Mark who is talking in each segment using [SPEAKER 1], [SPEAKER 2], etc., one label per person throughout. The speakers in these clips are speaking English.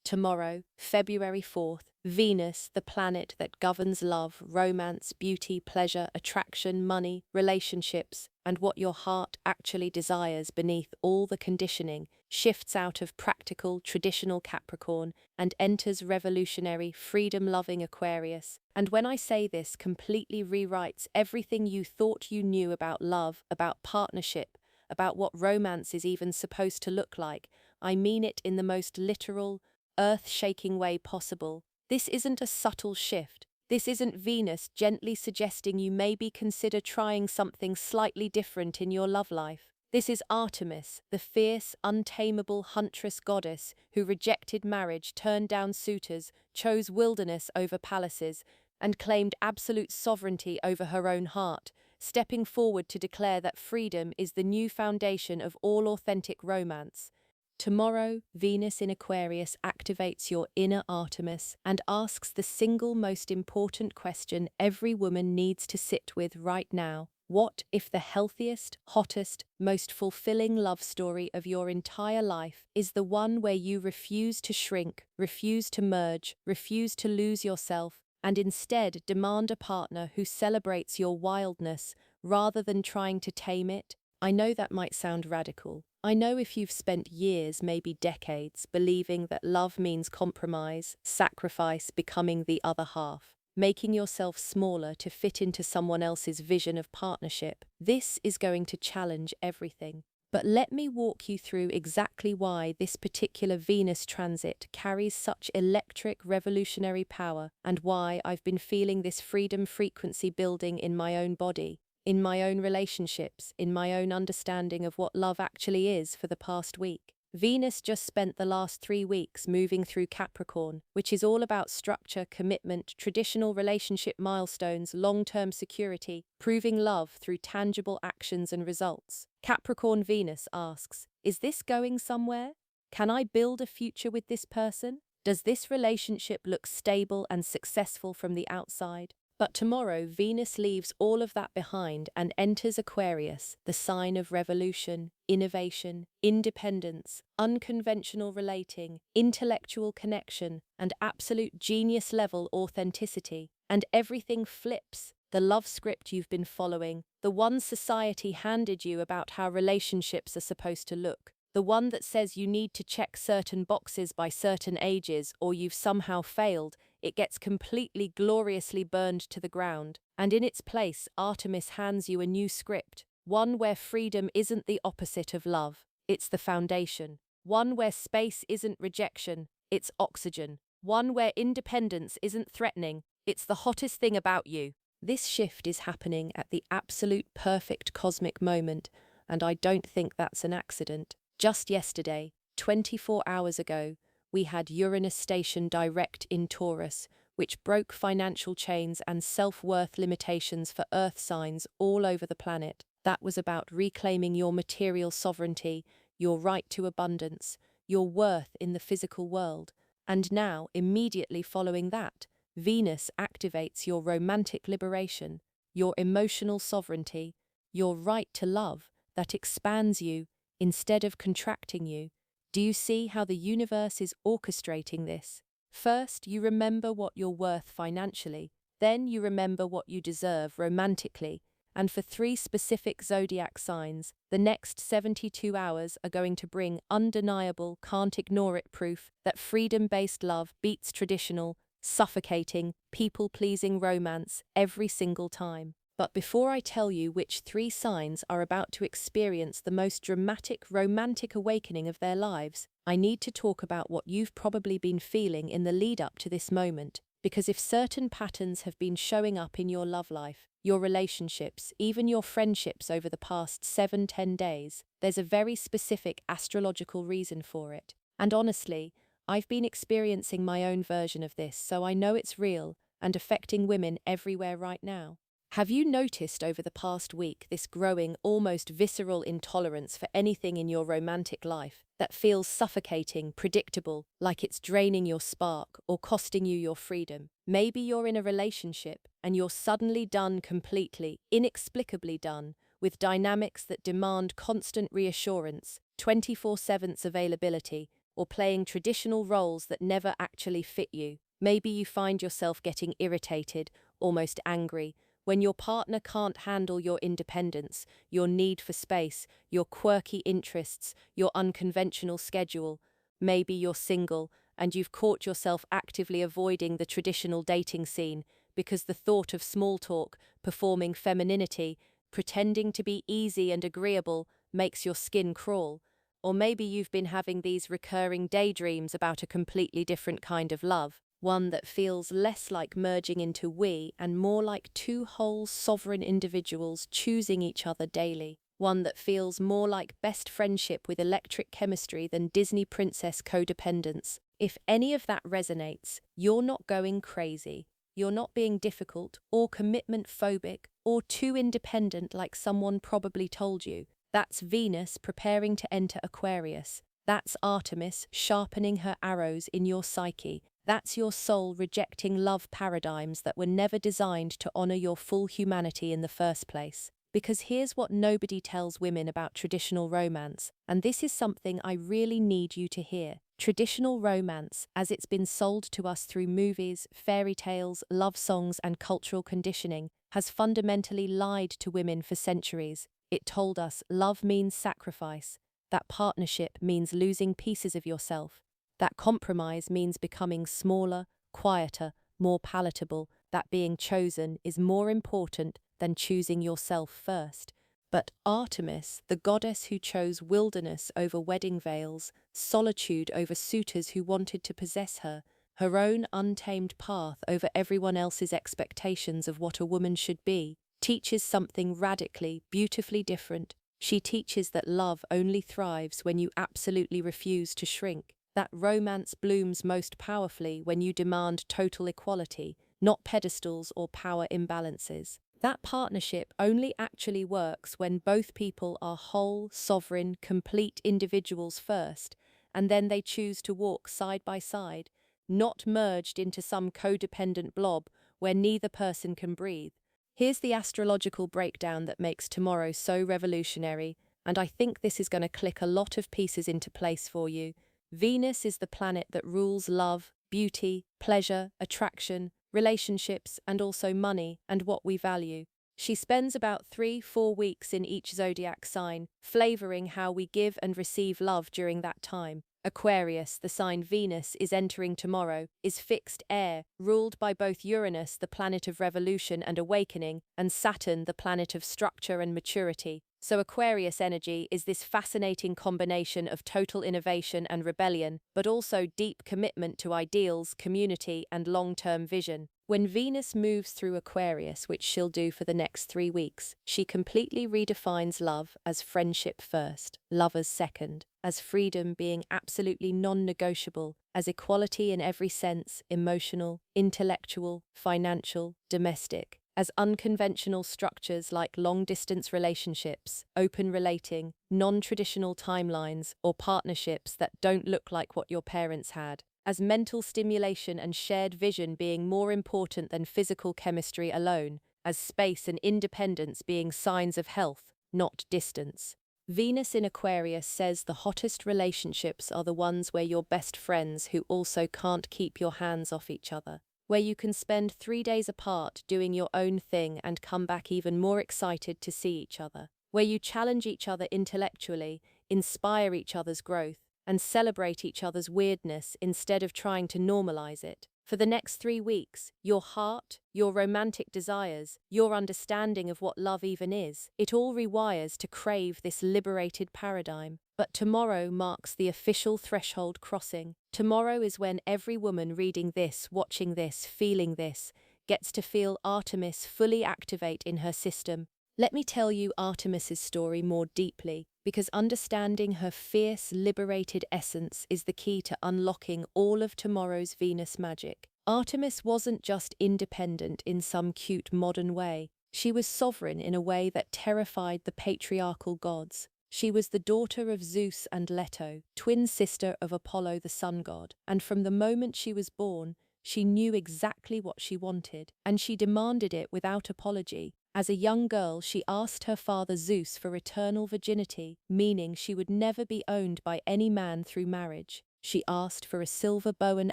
[SPEAKER 1] Tomorrow, February 4th, Venus, the planet that governs love, romance, beauty, pleasure, attraction, money, relationships, and what your heart actually desires beneath all the conditioning, shifts out of practical, traditional Capricorn and enters revolutionary, freedom-loving Aquarius. And when I say this, completely rewrites everything you thought you knew about love, about partnership, about what romance is even supposed to look like. I mean it in the most literal, earth-shaking way possible. This isn't a subtle shift. This isn't Venus gently suggesting you maybe consider trying something slightly different in your love life. This is Artemis, the fierce, untamable huntress goddess who rejected marriage, turned down suitors, chose wilderness over palaces, and claimed absolute sovereignty over her own heart, stepping forward to declare that freedom is the new foundation of all authentic romance. Tomorrow, Venus in Aquarius activates your inner Artemis and asks the single most important question every woman needs to sit with right now. What if the healthiest, hottest, most fulfilling love story of your entire life is the one where you refuse to shrink, refuse to merge, refuse to lose yourself, and instead demand a partner who celebrates your wildness rather than trying to tame it? I know that might sound radical. I know if you've spent years, maybe decades, believing that love means compromise, sacrifice, becoming the other half, making yourself smaller to fit into someone else's vision of partnership, this is going to challenge everything. But let me walk you through exactly why this particular Venus transit carries such electric, revolutionary power, and why I've been feeling this freedom frequency building in my own body, in my own relationships, in my own understanding of what love actually is for the past week. Venus just spent the last 3 weeks moving through Capricorn, which is all about structure, commitment, traditional relationship milestones, long-term security, proving love through tangible actions and results. Capricorn Venus asks, is this going somewhere? Can I build a future with this person? Does this relationship look stable and successful from the outside? But tomorrow, Venus leaves all of that behind and enters Aquarius, the sign of revolution, innovation, independence, unconventional relating, intellectual connection, and absolute genius-level authenticity. And everything flips. The love script you've been following, the one society handed you about how relationships are supposed to look, the one that says you need to check certain boxes by certain ages or you've somehow failed, it gets completely gloriously burned to the ground. And in its place, Artemis hands you a new script, one where freedom isn't the opposite of love, it's the foundation. One where space isn't rejection, it's oxygen. One where independence isn't threatening, it's the hottest thing about you. This shift is happening at the absolute perfect cosmic moment, and I don't think that's an accident. Just yesterday, 24 hours ago, we had Uranus station direct in Taurus, which broke financial chains and self-worth limitations for Earth signs all over the planet. That was about reclaiming your material sovereignty, your right to abundance, your worth in the physical world. And now, immediately following that, Venus activates your romantic liberation, your emotional sovereignty, your right to love that expands you instead of contracting you. Do you see how the universe is orchestrating this? First, you remember what you're worth financially. Then you remember what you deserve romantically. And for 3 specific zodiac signs, the next 72 hours are going to bring undeniable, can't ignore it proof that freedom-based love beats traditional, suffocating, people-pleasing romance every single time. But before I tell you which 3 signs are about to experience the most dramatic romantic awakening of their lives, I need to talk about what you've probably been feeling in the lead-up to this moment. Because if certain patterns have been showing up in your love life, your relationships, even your friendships over the past 7-10 days, there's a very specific astrological reason for it. And honestly, I've been experiencing my own version of this, so I know it's real and affecting women everywhere right now. Have you noticed over the past week this growing, almost visceral intolerance for anything in your romantic life that feels suffocating, predictable, like it's draining your spark or costing you your freedom? Maybe you're in a relationship and you're suddenly done completely, inexplicably done, with dynamics that demand constant reassurance, 24/7 availability, or playing traditional roles that never actually fit you. Maybe you find yourself getting irritated, almost angry, when your partner can't handle your independence, your need for space, your quirky interests, your unconventional schedule. Maybe you're single and you've caught yourself actively avoiding the traditional dating scene because the thought of small talk, performing femininity, pretending to be easy and agreeable makes your skin crawl. Or maybe you've been having these recurring daydreams about a completely different kind of love, one that feels less like merging into we and more like two whole sovereign individuals choosing each other daily. One that feels more like best friendship with electric chemistry than Disney princess codependence. If any of that resonates, you're not going crazy. You're not being difficult or commitment phobic or too independent like someone probably told you. That's Venus preparing to enter Aquarius. That's Artemis sharpening her arrows in your psyche. That's your soul rejecting love paradigms that were never designed to honor your full humanity in the first place. Because here's what nobody tells women about traditional romance, and this is something I really need you to hear. Traditional romance, as it's been sold to us through movies, fairy tales, love songs, and cultural conditioning, has fundamentally lied to women for centuries. It told us love means sacrifice, that partnership means losing pieces of yourself, that compromise means becoming smaller, quieter, more palatable, that being chosen is more important than choosing yourself first. But Artemis, the goddess who chose wilderness over wedding veils, solitude over suitors who wanted to possess her, her own untamed path over everyone else's expectations of what a woman should be, teaches something radically, beautifully different. She teaches that love only thrives when you absolutely refuse to shrink, that romance blooms most powerfully when you demand total equality, not pedestals or power imbalances. That partnership only actually works when both people are whole, sovereign, complete individuals first, and then they choose to walk side by side, not merged into some codependent blob where neither person can breathe. Here's the astrological breakdown that makes tomorrow so revolutionary, and I think this is going to click a lot of pieces into place for you. Venus is the planet that rules love, beauty, pleasure, attraction, relationships, and also money and what we value. She spends about 3-4 weeks in each zodiac sign, flavoring how we give and receive love during that time. Aquarius, the sign Venus is entering tomorrow, is fixed air, ruled by both Uranus, the planet of revolution and awakening, and Saturn, the planet of structure and maturity. So Aquarius energy is this fascinating combination of total innovation and rebellion, but also deep commitment to ideals, community, and long-term vision. When Venus moves through Aquarius, which she'll do for the next 3 weeks, she completely redefines love as friendship first, lovers second, as freedom being absolutely non-negotiable, as equality in every sense, emotional, intellectual, financial, domestic, as unconventional structures like long-distance relationships, open relating, non-traditional timelines, or partnerships that don't look like what your parents had, as mental stimulation and shared vision being more important than physical chemistry alone, as space and independence being signs of health, not distance. Venus in Aquarius says the hottest relationships are the ones where you're best friends who also can't keep your hands off each other, where you can spend 3 days apart doing your own thing and come back even more excited to see each other, where you challenge each other intellectually, inspire each other's growth, and celebrate each other's weirdness instead of trying to normalize it. For the next 3 weeks, your heart, your romantic desires, your understanding of what love even is, it all rewires to crave this liberated paradigm. But tomorrow marks the official threshold crossing. Tomorrow is when every woman reading this, watching this, feeling this, gets to feel Artemis fully activate in her system. Let me tell you Artemis's story more deeply, because understanding her fierce, liberated essence is the key to unlocking all of tomorrow's Venus magic. Artemis wasn't just independent in some cute modern way. She was sovereign in a way that terrified the patriarchal gods. She was the daughter of Zeus and Leto, twin sister of Apollo the sun god, and from the moment she was born, she knew exactly what she wanted, and she demanded it without apology. As a young girl, she asked her father Zeus for eternal virginity, meaning she would never be owned by any man through marriage. She asked for a silver bow and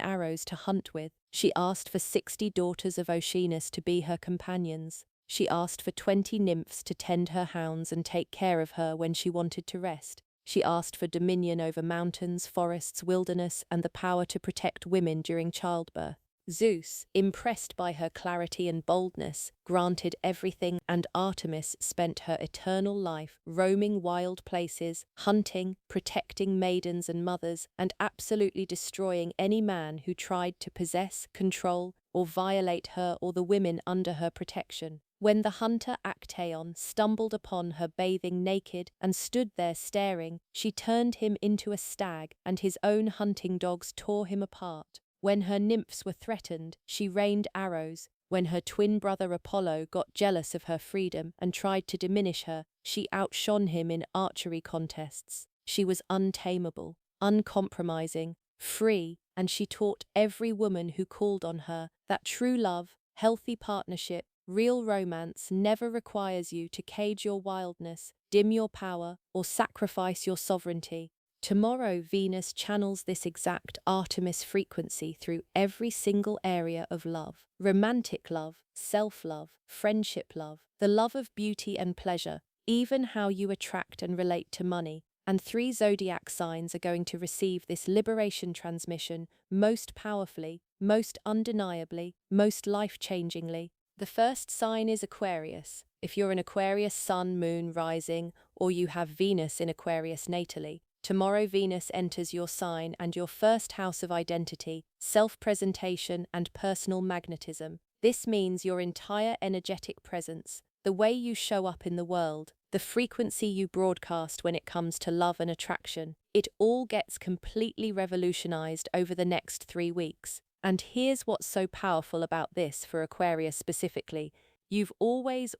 [SPEAKER 1] arrows to hunt with. She asked for 60 daughters of Oceanus to be her companions. She asked for 20 nymphs to tend her hounds and take care of her when she wanted to rest. She asked for dominion over mountains, forests, wilderness, and the power to protect women during childbirth. Zeus, impressed by her clarity and boldness, granted everything, and Artemis spent her eternal life roaming wild places, hunting, protecting maidens and mothers, and absolutely destroying any man who tried to possess, control, or violate her or the women under her protection. When the hunter Actaeon stumbled upon her bathing naked and stood there staring, she turned him into a stag, and his own hunting dogs tore him apart. When her nymphs were threatened, she rained arrows. When her twin brother Apollo got jealous of her freedom and tried to diminish her, she outshone him in archery contests. She was untamable, uncompromising, free, and she taught every woman who called on her that true love, healthy partnership, real romance never requires you to cage your wildness, dim your power, or sacrifice your sovereignty. Tomorrow, Venus channels this exact Artemis frequency through every single area of love. Romantic love, self-love, friendship love, the love of beauty and pleasure, even how you attract and relate to money. And 3 zodiac signs are going to receive this liberation transmission most powerfully, most undeniably, most life-changingly. The first sign is Aquarius. If you're an Aquarius sun, moon, rising, or you have Venus in Aquarius natally, tomorrow Venus enters your sign and your first house of identity, self-presentation, and personal magnetism. This means your entire energetic presence, the way you show up in the world, the frequency you broadcast when it comes to love and attraction. It all gets completely revolutionized over the next 3 weeks. And here's what's so powerful about this for Aquarius specifically. You've always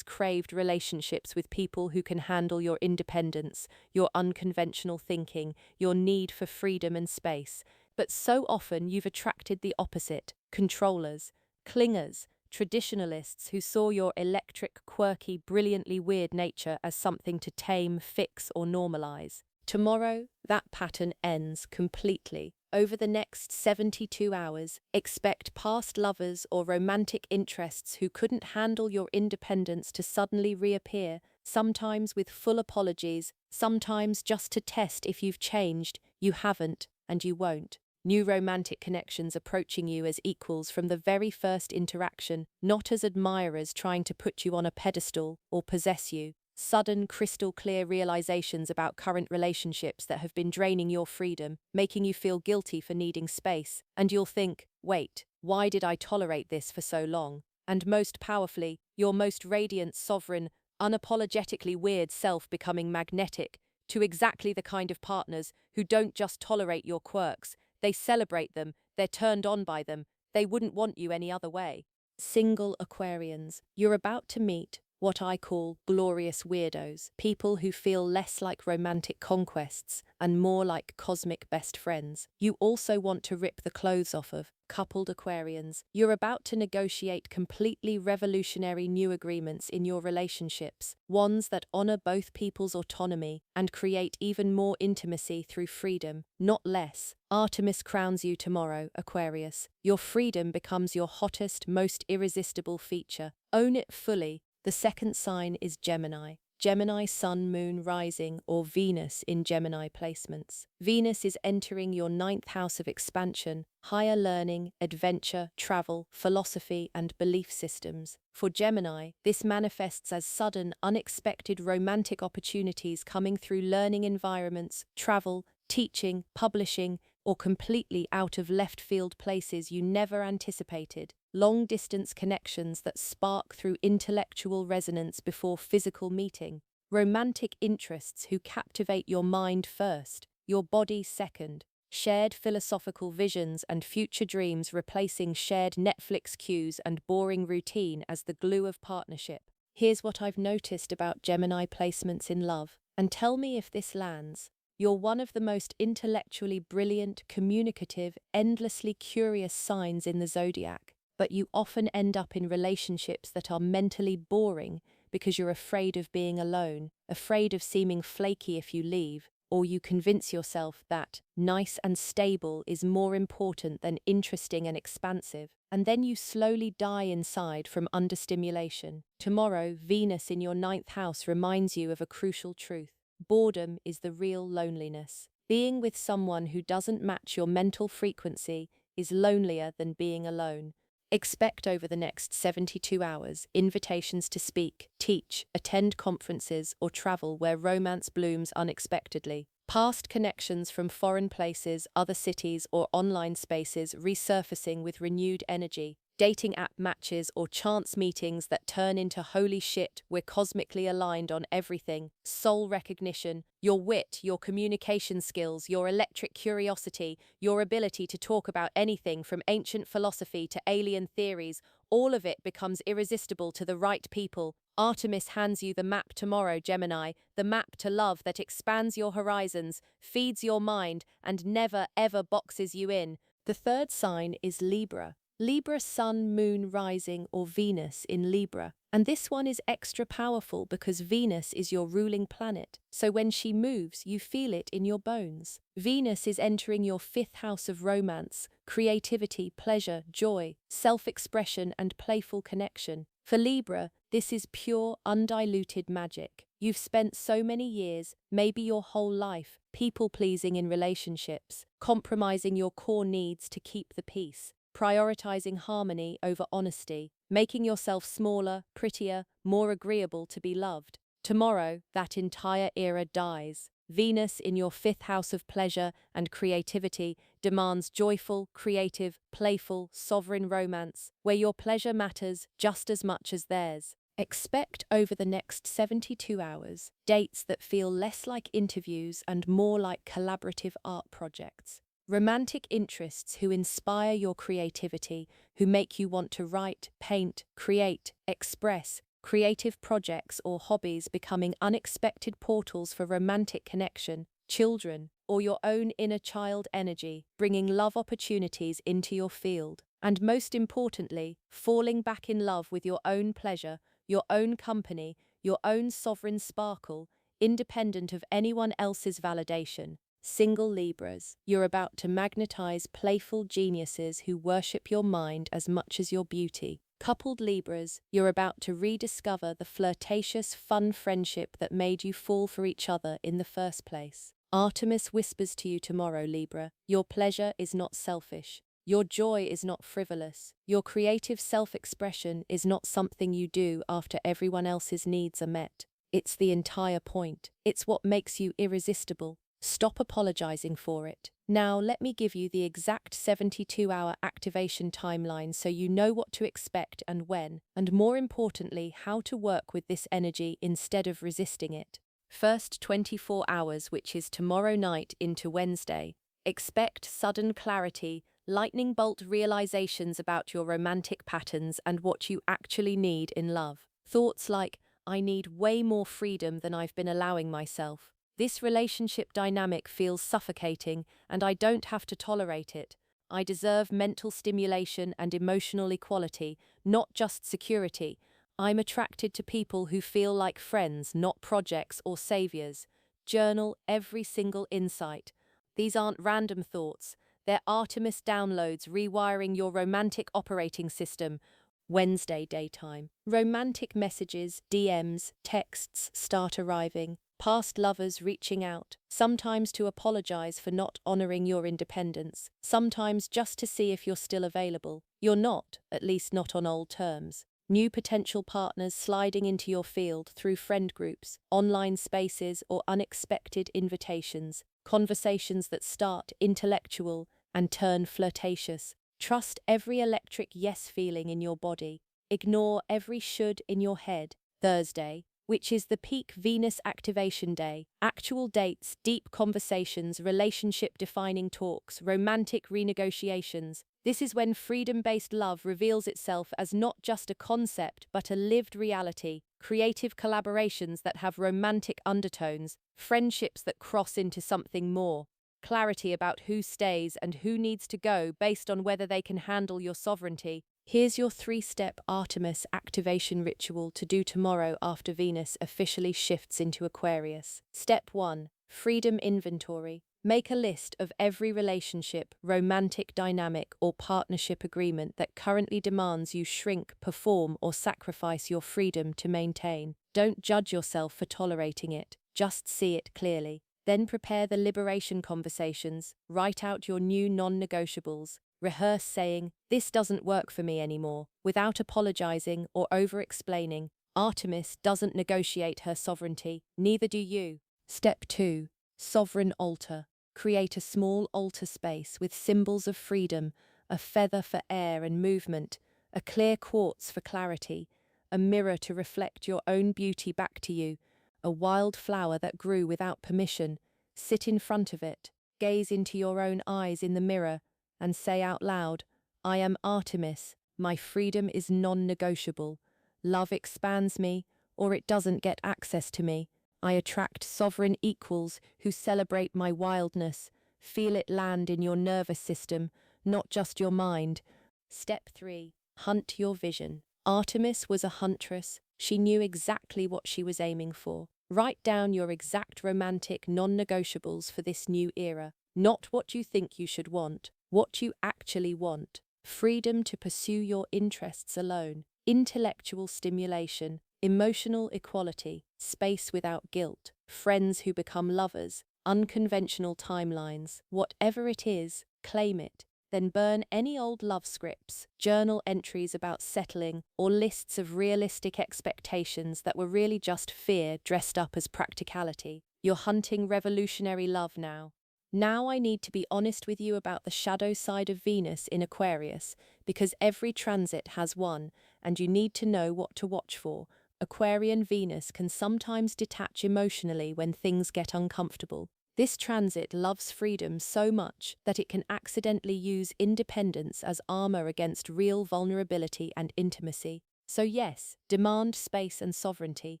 [SPEAKER 1] craved relationships with people who can handle your independence, your unconventional thinking, your need for freedom and space. But so often you've attracted the opposite: controllers, clingers, traditionalists who saw your electric, quirky, brilliantly weird nature as something to tame, fix, or normalize. Tomorrow, that pattern ends completely. Over the next 72 hours, expect past lovers or romantic interests who couldn't handle your independence to suddenly reappear, sometimes with full apologies, sometimes just to test if you've changed. You haven't, and you won't. New romantic connections approaching you as equals from the very first interaction, not as admirers trying to put you on a pedestal or possess you. Sudden, crystal-clear realizations about current relationships that have been draining your freedom, making you feel guilty for needing space, and you'll think, wait, why did I tolerate this for so long? And most powerfully, your most radiant, sovereign, unapologetically weird self becoming magnetic to exactly the kind of partners who don't just tolerate your quirks, they celebrate them, they're turned on by them, they wouldn't want you any other way. Single Aquarians, you're about to meet what I call glorious weirdos, people who feel less like romantic conquests and more like cosmic best friends. You also want to rip the clothes off of coupled Aquarians. You're about to negotiate completely revolutionary new agreements in your relationships, ones that honor both people's autonomy and create even more intimacy through freedom, not less. Artemis crowns you tomorrow, Aquarius. Your freedom becomes your hottest, most irresistible feature. Own it fully. The second sign is Gemini. Gemini sun, moon, rising, or Venus in Gemini placements. Venus is entering your 9th house of expansion, higher learning, adventure, travel, philosophy, and belief systems. For Gemini, this manifests as sudden, unexpected romantic opportunities coming through learning environments, travel, teaching, publishing, or completely out of left-field places you never anticipated. Long-distance connections that spark through intellectual resonance before physical meeting. Romantic interests who captivate your mind first, your body second. Shared philosophical visions and future dreams replacing shared Netflix queues and boring routine as the glue of partnership. Here's what I've noticed about Gemini placements in love, and tell me if this lands. You're one of the most intellectually brilliant, communicative, endlessly curious signs in the zodiac, but you often end up in relationships that are mentally boring because you're afraid of being alone, afraid of seeming flaky if you leave, or you convince yourself that nice and stable is more important than interesting and expansive, and then you slowly die inside from understimulation. Tomorrow, Venus in your ninth house reminds you of a crucial truth. Boredom is the real loneliness. Being with someone who doesn't match your mental frequency is lonelier than being alone. Expect over the next 72 hours invitations to speak, teach, attend conferences, or travel where romance blooms unexpectedly. Past connections from foreign places, other cities, or online spaces resurfacing with renewed energy. Dating app matches or chance meetings that turn into holy shit, we're cosmically aligned on everything. Soul recognition, your wit, your communication skills, your electric curiosity, your ability to talk about anything from ancient philosophy to alien theories, all of it becomes irresistible to the right people. Artemis hands you the map tomorrow, Gemini, the map to love that expands your horizons, feeds your mind, and never ever boxes you in. The third sign is Libra. Libra sun, moon, rising, or Venus in Libra. And this one is extra powerful because Venus is your ruling planet. So when she moves, you feel it in your bones. Venus is entering your fifth house of romance, creativity, pleasure, joy, self-expression, and playful connection. For Libra, this is pure, undiluted magic. You've spent so many years, maybe your whole life, people-pleasing in relationships, compromising your core needs to keep the peace, prioritizing harmony over honesty, making yourself smaller, prettier, more agreeable to be loved. Tomorrow, that entire era dies. Venus in your fifth house of pleasure and creativity demands joyful, creative, playful, sovereign romance, where your pleasure matters just as much as theirs. Expect over the next 72 hours dates that feel less like interviews and more like collaborative art projects. Romantic interests who inspire your creativity, who make you want to write, paint, create, express, creative projects or hobbies becoming unexpected portals for romantic connection, children, or your own inner child energy, bringing love opportunities into your field. And most importantly, falling back in love with your own pleasure, your own company, your own sovereign sparkle, independent of anyone else's validation. Single Libras, you're about to magnetize playful geniuses who worship your mind as much as your beauty. Coupled Libras, you're about to rediscover the flirtatious, fun friendship that made you fall for each other in the first place. Artemis whispers to you tomorrow, Libra, your pleasure is not selfish. Your joy is not frivolous. Your creative self-expression is not something you do after everyone else's needs are met. It's the entire point. It's what makes you irresistible. Stop apologizing for it. Now let me give you the exact 72-hour activation timeline so you know what to expect and when, and more importantly, how to work with this energy instead of resisting it. First 24 hours, which is tomorrow night into Wednesday. Expect sudden clarity, lightning bolt realizations about your romantic patterns and what you actually need in love. Thoughts like, I need way more freedom than I've been allowing myself. This relationship dynamic feels suffocating, and I don't have to tolerate it. I deserve mental stimulation and emotional equality, not just security. I'm attracted to people who feel like friends, not projects or saviors. Journal every single insight. These aren't random thoughts. They're Artemis downloads rewiring your romantic operating system. Wednesday daytime. Romantic messages, DMs, texts start arriving. Past lovers reaching out, sometimes to apologize for not honoring your independence, sometimes just to see if you're still available. You're not, at least not on old terms. New potential partners sliding into your field through friend groups, online spaces, or unexpected invitations. Conversations that start intellectual and turn flirtatious. Trust every electric yes feeling in your body. Ignore every should in your head. Thursday, which is the peak Venus activation day. Actual dates, deep conversations, relationship-defining talks, romantic renegotiations. This is when freedom-based love reveals itself as not just a concept, but a lived reality. Creative collaborations that have romantic undertones, friendships that cross into something more. Clarity about who stays and who needs to go based on whether they can handle your sovereignty. Here's your 3-step Artemis activation ritual to do tomorrow after Venus officially shifts into Aquarius. Step 1. Freedom inventory. Make a list of every relationship, romantic dynamic, or partnership agreement that currently demands you shrink, perform, or sacrifice your freedom to maintain. Don't judge yourself for tolerating it, just see it clearly. Then prepare the liberation conversations, write out your new non-negotiables, rehearse saying, "This doesn't work for me anymore," without apologizing or over-explaining. Artemis doesn't negotiate her sovereignty, neither do you. Step 2. Sovereign altar. Create a small altar space with symbols of freedom, a feather for air and movement, a clear quartz for clarity, a mirror to reflect your own beauty back to you, a wild flower that grew without permission. Sit in front of it, gaze into your own eyes in the mirror, and say out loud, "I am Artemis, my freedom is non-negotiable. Love expands me, or it doesn't get access to me. I attract sovereign equals who celebrate my wildness. Feel it land in your nervous system, not just your mind." Step 3. Hunt your vision. Artemis was a huntress. She knew exactly what she was aiming for. Write down your exact romantic non-negotiables for this new era. Not what you think you should want, what you actually want. Freedom to pursue your interests alone. Intellectual stimulation. Emotional equality, space without guilt, friends who become lovers, unconventional timelines. Whatever it is, claim it. Then burn any old love scripts, journal entries about settling, or lists of realistic expectations that were really just fear dressed up as practicality. You're hunting revolutionary love now. Now I need to be honest with you about the shadow side of Venus in Aquarius, because every transit has one, and you need to know what to watch for. Aquarian Venus can sometimes detach emotionally when things get uncomfortable. This transit loves freedom so much that it can accidentally use independence as armor against real vulnerability and intimacy. So yes, demand space and sovereignty,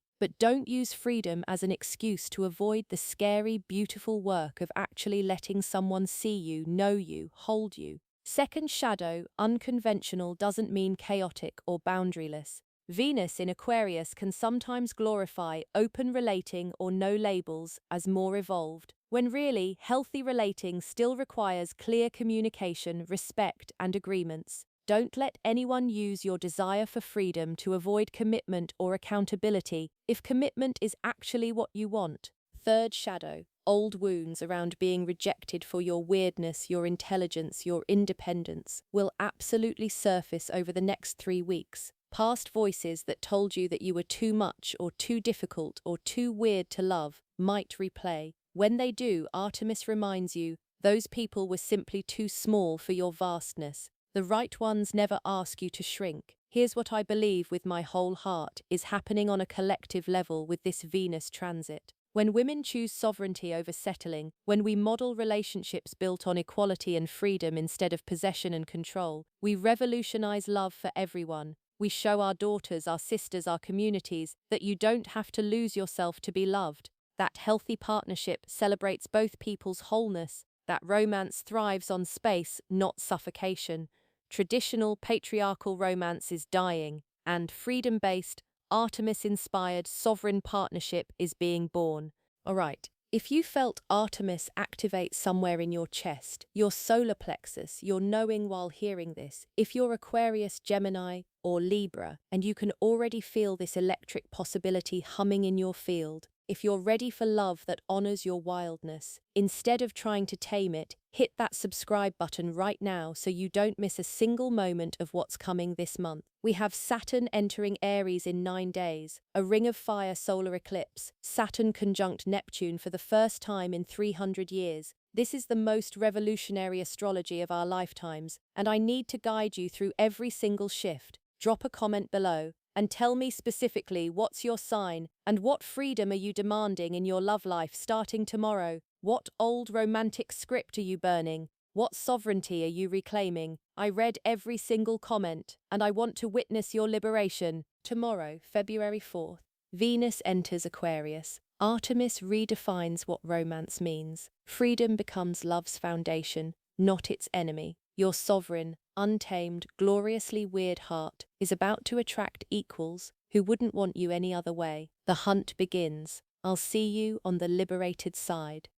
[SPEAKER 1] but don't use freedom as an excuse to avoid the scary, beautiful work of actually letting someone see you, know you, hold you. Second shadow, unconventional, doesn't mean chaotic or boundaryless. Venus in Aquarius can sometimes glorify open relating or no labels as more evolved, when really, healthy relating still requires clear communication, respect, and agreements. Don't let anyone use your desire for freedom to avoid commitment or accountability if commitment is actually what you want. Third shadow, old wounds around being rejected for your weirdness, your intelligence, your independence, will absolutely surface over the next 3 weeks. Past voices that told you that you were too much or too difficult or too weird to love might replay. When they do, Artemis reminds you, those people were simply too small for your vastness. The right ones never ask you to shrink. Here's what I believe with my whole heart is happening on a collective level with this Venus transit. When women choose sovereignty over settling, when we model relationships built on equality and freedom instead of possession and control, we revolutionize love for everyone. We show our daughters, our sisters, our communities that you don't have to lose yourself to be loved. That healthy partnership celebrates both people's wholeness. That romance thrives on space, not suffocation. Traditional patriarchal romance is dying, and freedom-based, Artemis-inspired sovereign partnership is being born. Alright, if you felt Artemis activate somewhere in your chest, your solar plexus, your knowing while hearing this, if you're Aquarius, Gemini, or Libra, and you can already feel this electric possibility humming in your field, if you're ready for love that honors your wildness, instead of trying to tame it, hit that subscribe button right now so you don't miss a single moment of what's coming this month. We have Saturn entering Aries in 9 days, a ring of fire solar eclipse, Saturn conjunct Neptune for the first time in 300 years. This is the most revolutionary astrology of our lifetimes, and I need to guide you through every single shift. Drop a comment below and tell me specifically what's your sign and what freedom are you demanding in your love life starting tomorrow. What old romantic script are you burning? What sovereignty are you reclaiming? I read every single comment, and I want to witness your liberation. Tomorrow, February 4th, Venus enters Aquarius. Artemis redefines what romance means. Freedom becomes love's foundation, not its enemy. Your sovereign, untamed, gloriously weird heart is about to attract equals who wouldn't want you any other way. The hunt begins. I'll see you on the liberated side.